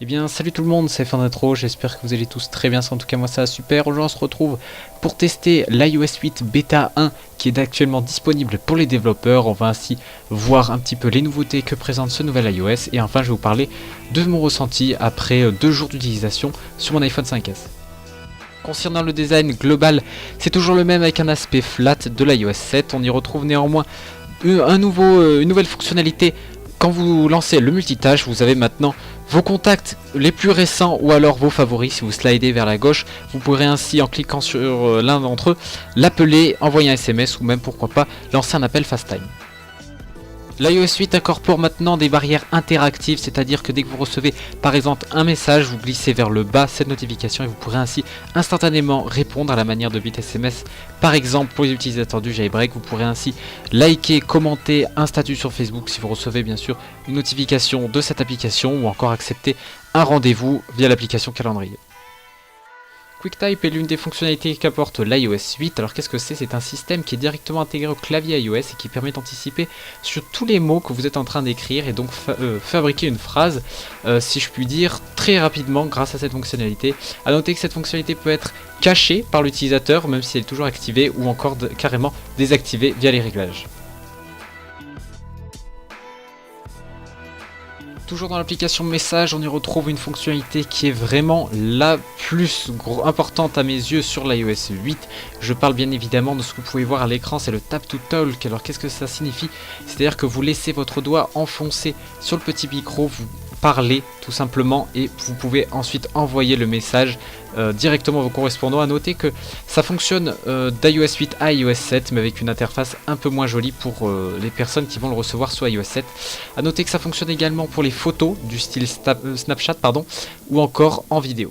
Eh bien salut tout le monde, c'est Fandetro, j'espère que vous allez tous très bien, en tout cas moi ça va super. Aujourd'hui on se retrouve pour tester l'iOS 8 Beta 1 qui est actuellement disponible pour les développeurs. On va ainsi voir un petit peu les nouveautés que présente ce nouvel iOS et enfin je vais vous parler de mon ressenti après 2 jours d'utilisation sur mon iPhone 5S. Concernant le design global, c'est toujours le même avec un aspect flat de l'iOS 7. On y retrouve néanmoins une nouvelle fonctionnalité. Quand vous lancez le multitâche, vous avez maintenant vos contacts les plus récents ou alors vos favoris. Si vous slidez vers la gauche, vous pourrez ainsi, en cliquant sur l'un d'entre eux, l'appeler, envoyer un SMS ou même pourquoi pas lancer un appel FaceTime. L'iOS 8 incorpore maintenant des barrières interactives, c'est-à-dire que dès que vous recevez par exemple un message, vous glissez vers le bas cette notification et vous pourrez ainsi instantanément répondre à la manière de bit SMS. Par exemple, pour les utilisateurs du jailbreak, vous pourrez ainsi liker, commenter un statut sur Facebook si vous recevez bien sûr une notification de cette application ou encore accepter un rendez-vous via l'application calendrier. QuickType est l'une des fonctionnalités qu'apporte l'iOS 8. Alors qu'est-ce que c'est? C'est un système qui est directement intégré au clavier iOS et qui permet d'anticiper sur tous les mots que vous êtes en train d'écrire et donc fabriquer une phrase, si je puis dire, très rapidement grâce à cette fonctionnalité. A noter que cette fonctionnalité peut être cachée par l'utilisateur même si elle est toujours activée ou encore carrément désactivée via les réglages. Toujours dans l'application message, on y retrouve une fonctionnalité qui est vraiment la plus importante à mes yeux sur l'iOS 8. Je parle bien évidemment de ce que vous pouvez voir à l'écran, c'est le Tap to Talk. Alors qu'est-ce que ça signifie? C'est-à-dire que vous laissez votre doigt enfoncé sur le petit micro, vous parlez tout simplement et vous pouvez ensuite envoyer le message directement à vos correspondants. À noter que ça fonctionne d'iOS 8 à iOS 7 mais avec une interface un peu moins jolie pour les personnes qui vont le recevoir sur iOS 7. A noter que ça fonctionne également pour les photos du style Snapchat ou encore en vidéo.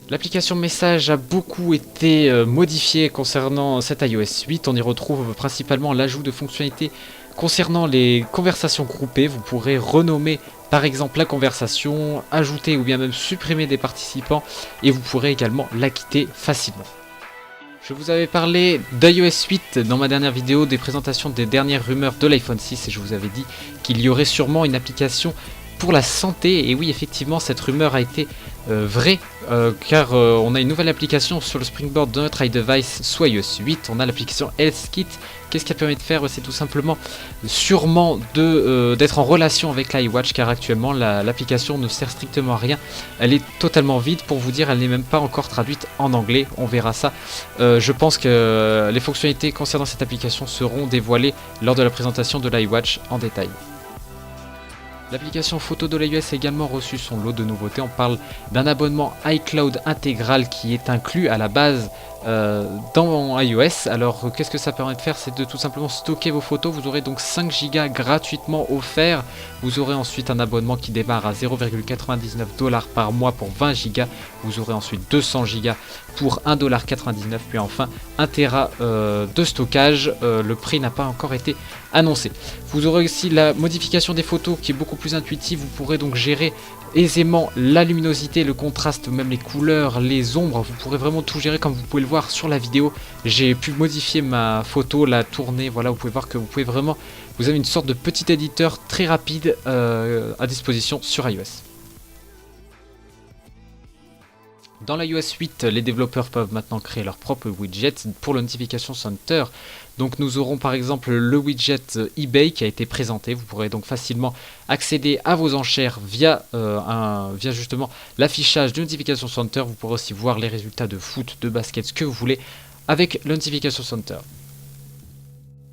L'application message a beaucoup été modifiée concernant cet iOS 8. On y retrouve principalement l'ajout de fonctionnalités concernant les conversations groupées. Vous pourrez renommer par exemple la conversation, ajouter ou bien même supprimer des participants et vous pourrez également la quitter facilement. Je vous avais parlé d'iOS 8 dans ma dernière vidéo des présentations des dernières rumeurs de l'iPhone 6 et je vous avais dit qu'il y aurait sûrement une application pour la santé. Et oui, effectivement, cette rumeur a été vraie car on a une nouvelle application sur le Springboard de notre iDevice sous iOS 8. On a l'application HealthKit. Qu'est-ce qu'elle permet de faire? C'est tout simplement sûrement d'être en relation avec l'iWatch car actuellement l'application ne sert strictement à rien. Elle est totalement vide, pour vous dire, elle n'est même pas encore traduite en anglais. On verra ça. Je pense que les fonctionnalités concernant cette application seront dévoilées lors de la présentation de l'iWatch en détail. L'application photo de l'iOS a également reçu son lot de nouveautés. On parle d'un abonnement iCloud intégral qui est inclus à la base dans iOS. Alors qu'est-ce que ça permet de faire? C'est de tout simplement stocker vos photos. Vous aurez donc 5 Go gratuitement offerts. Vous aurez ensuite un abonnement qui démarre à 0,99$ par mois pour 20 Go. Vous aurez ensuite 200 Go pour 1,99$. Puis enfin 1 Tera de stockage. Le prix n'a pas encore été annoncé. Vous aurez aussi la modification des photos qui est beaucoup plus intuitive. Vous pourrez donc gérer aisément la luminosité, le contraste, même les couleurs, les ombres. Vous pourrez vraiment tout gérer comme vous pouvez le voir sur la vidéo. J'ai pu modifier ma photo, la tourner. Voilà, vous pouvez voir que vous avez une sorte de petit éditeur très rapide à disposition sur iOS. Dans l'iOS 8, les développeurs peuvent maintenant créer leur propre widget pour le Notification Center. Donc nous aurons par exemple le widget eBay qui a été présenté. Vous pourrez donc facilement accéder à vos enchères via justement l'affichage du Notification Center. Vous pourrez aussi voir les résultats de foot, de basket, ce que vous voulez avec le Notification Center.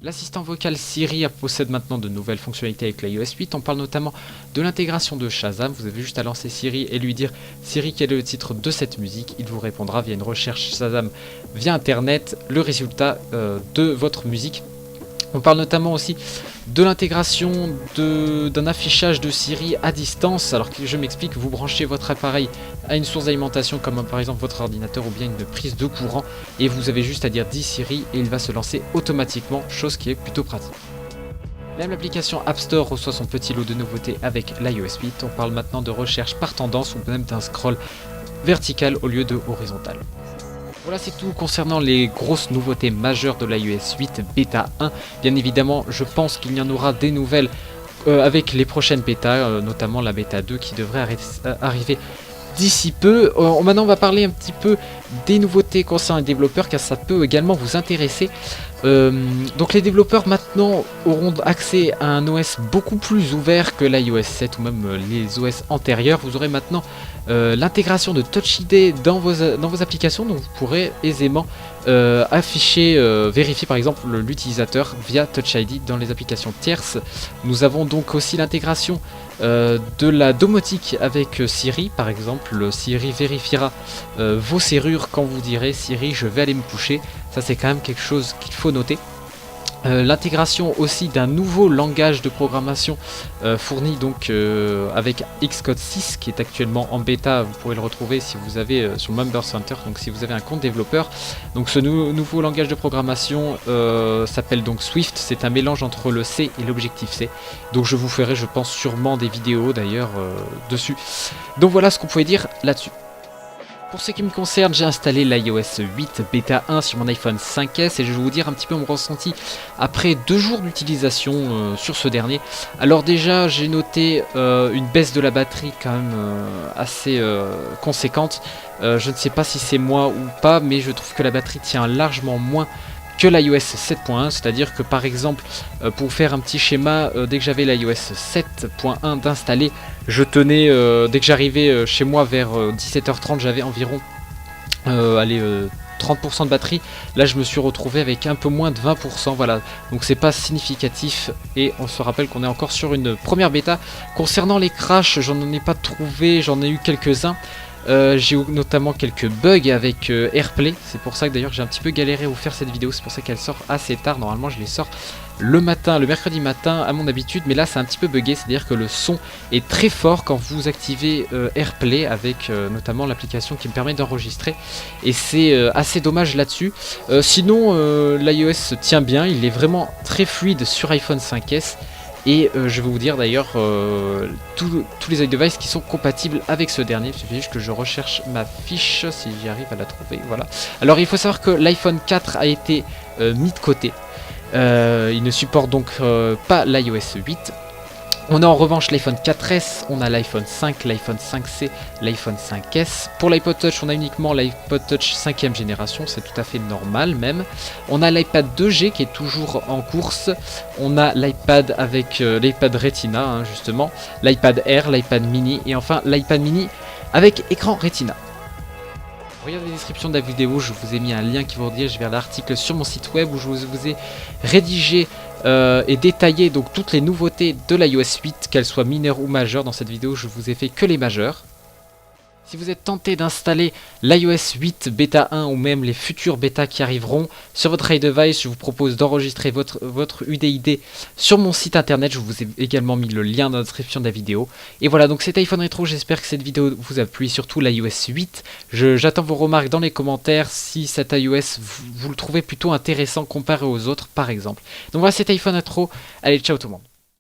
L'assistant vocal Siri possède maintenant de nouvelles fonctionnalités avec l'iOS 8. On parle notamment de l'intégration de Shazam. Vous avez juste à lancer Siri et lui dire Siri quel est le titre de cette musique. Il vous répondra via une recherche Shazam via internet le résultat de votre musique. On parle notamment aussi de l'intégration d'un affichage de Siri à distance. Alors que je m'explique, vous branchez votre appareil à une source d'alimentation comme par exemple votre ordinateur ou bien une prise de courant et vous avez juste à dire dis Siri et il va se lancer automatiquement, chose qui est plutôt pratique. Même l'application App Store reçoit son petit lot de nouveautés avec l'iOS 8. On parle maintenant de recherche par tendance ou même d'un scroll vertical au lieu de horizontal. Voilà, c'est tout concernant les grosses nouveautés majeures de l'iOS 8 Beta 1. Bien évidemment, je pense qu'il y en aura des nouvelles avec les prochaines bêtas, notamment la bêta 2 qui devrait arriver d'ici peu. Maintenant on va parler un petit peu des nouveautés concernant les développeurs, car ça peut également vous intéresser. Donc les développeurs maintenant auront accès à un OS beaucoup plus ouvert que l'iOS 7 ou même les OS antérieurs. Vous aurez maintenant l'intégration de Touch ID dans vos applications, donc vous pourrez aisément afficher, vérifier par exemple l'utilisateur via Touch ID dans les applications tierces. Nous avons donc aussi l'intégration de la domotique avec Siri. Par exemple, Siri vérifiera vos serrures quand vous direz Siri je vais aller me coucher. Ça c'est quand même quelque chose qu'il faut noter. L'intégration aussi d'un nouveau langage de programmation fourni donc avec Xcode 6 qui est actuellement en bêta. Vous pourrez le retrouver si vous avez sur Member Center, donc si vous avez un compte développeur. Donc ce nouveau langage de programmation s'appelle donc Swift. C'est un mélange entre le C et l'Objective-C. Donc je vous ferai, je pense, sûrement des vidéos d'ailleurs dessus. Donc voilà ce qu'on pouvait dire là-dessus. Pour ce qui me concerne, j'ai installé l'iOS 8 bêta 1 sur mon iPhone 5S et je vais vous dire un petit peu mon ressenti après 2 jours d'utilisation sur ce dernier. Alors déjà, j'ai noté une baisse de la batterie quand même assez conséquente. Je ne sais pas si c'est moi ou pas, mais je trouve que la batterie tient largement moins que l'iOS 7.1, c'est-à-dire que par exemple pour faire un petit schéma, dès que j'avais l'iOS 7.1 d'installer, je tenais, dès que j'arrivais chez moi vers 17h30, j'avais environ 30% de batterie. Là je me suis retrouvé avec un peu moins de 20%, voilà, donc c'est pas significatif et on se rappelle qu'on est encore sur une première bêta. Concernant les crashs, j'en ai pas trouvé, j'en ai eu quelques-uns. J'ai eu notamment quelques bugs avec AirPlay, c'est pour ça que d'ailleurs j'ai un petit peu galéré à vous faire cette vidéo, c'est pour ça qu'elle sort assez tard. Normalement je les sors le matin, le mercredi matin à mon habitude, mais là c'est un petit peu bugué, c'est-à-dire que le son est très fort quand vous activez AirPlay avec notamment l'application qui me permet d'enregistrer, et c'est assez dommage là-dessus. Sinon l'iOS tient bien, il est vraiment très fluide sur iPhone 5S. Et je vais vous dire d'ailleurs tous les iDevices qui sont compatibles avec ce dernier. Il suffit juste que je recherche ma fiche si j'y arrive à la trouver. Voilà. Alors il faut savoir que l'iPhone 4 a été mis de côté. Il ne supporte donc pas l'iOS 8. On a en revanche l'iPhone 4S, on a l'iPhone 5, l'iPhone 5C, l'iPhone 5S. Pour l'iPod Touch, on a uniquement l'iPod Touch 5ème génération, c'est tout à fait normal même. On a l'iPad 2G qui est toujours en course. On a l'iPad avec l'iPad Retina, hein, justement, l'iPad Air, l'iPad mini et enfin l'iPad mini avec écran Retina. Regardez la description de la vidéo, je vous ai mis un lien qui vous redirige vers l'article sur mon site web où je vous ai rédigé et détaillé donc toutes les nouveautés de l'iOS 8, qu'elles soient mineures ou majeures. Dans cette vidéo, je vous ai fait que les majeures. Si vous êtes tenté d'installer l'iOS 8 bêta 1 ou même les futures bêtas qui arriveront sur votre iDevice, je vous propose d'enregistrer votre UDID sur mon site internet. Je vous ai également mis le lien dans la description de la vidéo. Et voilà, donc c'est iPhone Rétro, j'espère que cette vidéo vous a plu, et surtout l'iOS 8. J'attends vos remarques dans les commentaires si cet iOS vous le trouvez plutôt intéressant comparé aux autres par exemple. Donc voilà, c'est iPhone Rétro, allez ciao tout le monde.